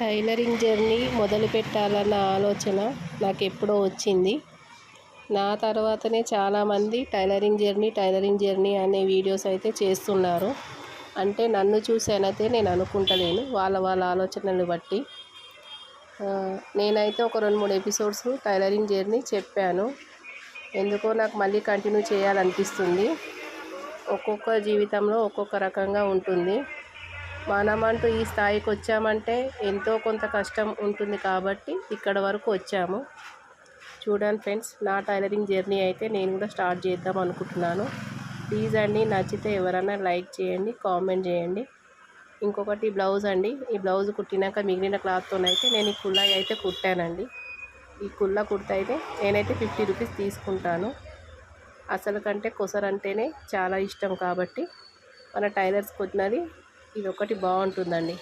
Tailoring journey మొదలు పెట్టాలన్న ఆలోచన నాకు ఎప్పుడో వచ్చింది. నా తర్వాతనే చాలామంది టైలరింగ్ జర్నీ అనే వీడియోస్ అయితే చేస్తున్నారు. అంటే నన్ను చూసానైతే నేను అనుకుంటలేను, వాళ్ళ ఆలోచనలు బట్టి. నేనైతే ఒక 2-3 ఎపిసోడ్స్ టైలరింగ్ జర్నీ చెప్పాను. ఎందుకో నాకు మళ్ళీ కంటిన్యూ చేయాలనిపిస్తుంది. ఒక్కొక్క జీవితంలో ఒక్కొక్క రకంగా ఉంటుంది. మనమంటూ ఈ స్థాయికి వచ్చామంటే ఎంతో కొంత కష్టం ఉంటుంది కాబట్టి ఇక్కడ వరకు వచ్చాము. చూడండి ఫ్రెండ్స్, నా టైలరింగ్ జర్నీ అయితే నేను కూడా స్టార్ట్ చేద్దాం అనుకుంటున్నాను. ప్లీజ్ అండి, నచ్చితే ఎవరైనా లైక్ చేయండి, కామెంట్ చేయండి. ఇంకొకటి బ్లౌజ్ అండి. ఈ బ్లౌజ్ కుట్టినాక మిగిలిన క్లాత్తోనైతే నేను ఈ కుల్లా అయితే కుట్టానండి. ఈ కుల్లా కుర్త అయితే నేనైతే 50 రూపీస్ తీసుకుంటాను. అసలు కంటే కొసరంటేనే చాలా ఇష్టం కాబట్టి మన టైలర్స్ కుట్టినది ఇది ఒకటి బాగుంటుందండి.